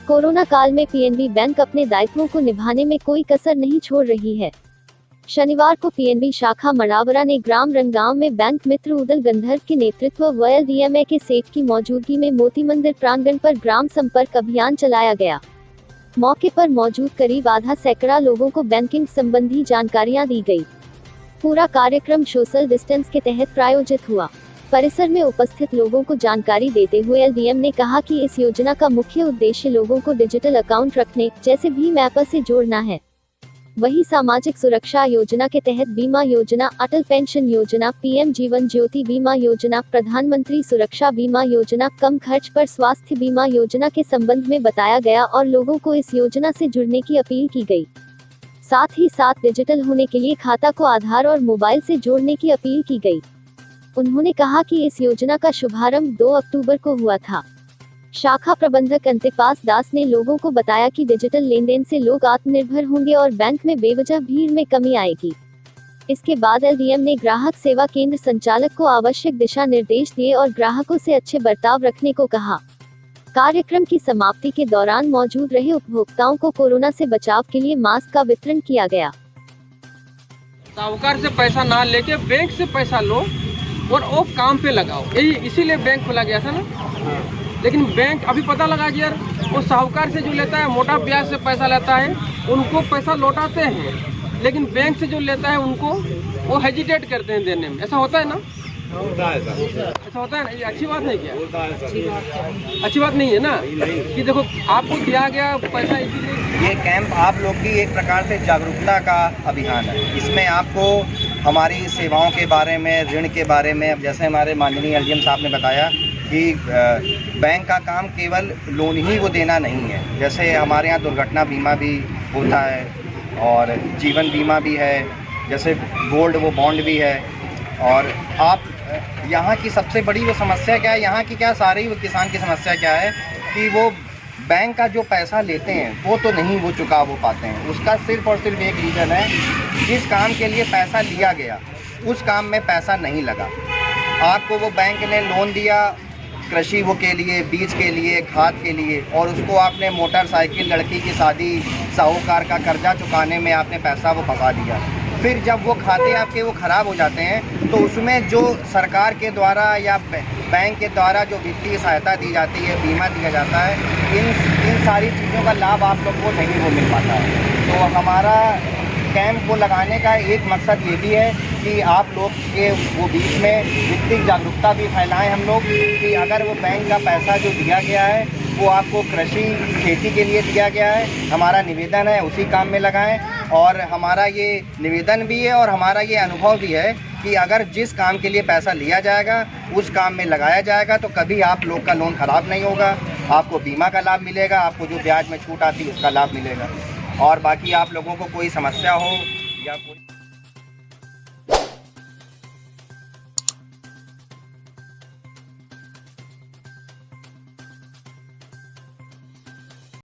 Corona काल में PNB bank अपने दायित्वों को निभाने में कोई कसर नहीं छोड़ रही है। शनिवार को पीएनबी शाखा मड़ावरा ने ग्राम रंगांव में बैंक मित्र उदल गंधर्व के नेतृत्व व एलडीएमए के सेठ की मौजूदगी में मोती मंदिर प्रांगण पर ग्राम संपर्क अभियान चलाया गया। मौके पर मौजूद करीब आधा सैकड़ा लोगों को बैंकिंग संबंधी जानकारियां दी गई। पूरा कार्यक्रम सोशल डिस्टेंस के तहत प्रायोजित हुआ। परिसर में उपस्थित लोगों को जानकारी देते हुए एलडीएम ने कहा कि इस योजना का मुख्य उद्देश्य लोगों को डिजिटल अकाउंट रखने जैसे भीम ऐप से जोड़ना है। वहीं सामाजिक सुरक्षा योजना के तहत बीमा योजना, अटल पेंशन योजना, पीएम जीवन ज्योति बीमा योजना, प्रधानमंत्री सुरक्षा बीमा योजना, कम खर्च पर स्वास्थ्य बीमा योजना के संबंध में बताया गया और लोगों को इस योजना से जुड़ने की अपील की गई। साथ ही साथ डिजिटल होने के लिए खाता को आधार और मोबाइल से जोड़ने की अपील की गई। उन्होंने कहा कि इस योजना का शुभारंभ 2 अक्टूबर को हुआ था। शाखा प्रबंधक अंतिपास दास ने लोगों को बताया कि डिजिटल लेनदेन से लोग आत्मनिर्भर होंगे और बैंक में बेवजह भीड़ में कमी आएगी। इसके बाद एलडीएम ने ग्राहक सेवा केंद्र संचालक को आवश्यक दिशा निर्देश दिए और ग्राहकों से अच्छे बर्ताव रखने को कहा। कार्यक्रम की समाप्ति के दौरान मौजूद रहे उपभोक्ताओं को कोरोना से बचाव के लिए मास्क का वितरण किया गया। साहूकार से पैसा ना लेके बैंक से पैसा लो और वो काम पे लगाओ, यही इसीलिए बैंक खोला गया था ना। लेकिन बैंक अभी पता लगा कि यार वो साहूकार से जो लेता है मोटा ब्याज से पैसा लेता है, उनको पैसा लौटाते हैं, लेकिन बैंक से जो लेता है उनको वो हेजिटेट करते हैं देने में। ऐसा होता है ना? होता है सर। ऐसा होता है ना? ये अच्छी बात नहीं क्या? अच्छी बात नहीं है ना कि देखो आपको दिया गया पैसा इसीलिए। ये कैंप आप लोग की एक प्रकार से जागरूकता का अभियान है। इसमें आपको हमारी सेवाओं के बारे में, ऋण के बारे में, अब जैसे हमारे माननीय एलडीएम साहब ने बताया कि बैंक का काम केवल लोन ही वो देना नहीं है। जैसे हमारे यहाँ दुर्घटना बीमा भी होता है और जीवन बीमा भी है, जैसे गोल्ड वो बॉन्ड भी है। और आप यहाँ की सबसे बड़ी वो समस्या क्या है, यहाँ की क्या सारी वो किसान की समस्या क्या है कि वो बैंक का जो पैसा लेते हैं वो तो नहीं वो चुका वो पाते हैं। उसका सिर्फ और सिर्फ एक रीज़न है, जिस काम के लिए पैसा लिया गया उस काम में पैसा नहीं लगा। आपको वो बैंक ने लोन दिया कृषि वो के लिए, बीज के लिए, खाद के लिए, और उसको आपने मोटरसाइकिल, लड़की की शादी, साहूकार का कर्जा चुकाने में आपने पैसा वो फंसा दिया। फिर जब वो खाते आपके वो ख़राब हो जाते हैं तो उसमें जो सरकार के द्वारा या बैंक के द्वारा जो वित्तीय सहायता दी जाती है, बीमा दिया जाता है, इन सारी चीज़ों का लाभ आप लोग को नहीं वो मिल पाता है। तो हमारा कैंप को लगाने का एक मकसद ये भी है कि आप लोग के वो बीच में वित्तीय जागरूकता भी फैलाएं हम लोग कि अगर वो बैंक का पैसा जो दिया गया है वो आपको कृषि खेती के लिए दिया गया है, हमारा निवेदन है उसी काम में लगाएं। और हमारा ये निवेदन भी है और हमारा ये अनुभव भी है कि अगर जिस काम के लिए पैसा लिया जाएगा उस काम में लगाया जाएगा तो कभी आप लोग का लोन ख़राब नहीं होगा, आपको बीमा का लाभ मिलेगा, आपको जो ब्याज में छूट आती है उसका लाभ मिलेगा। और बाकी आप लोगों को कोई समस्या हो या कोई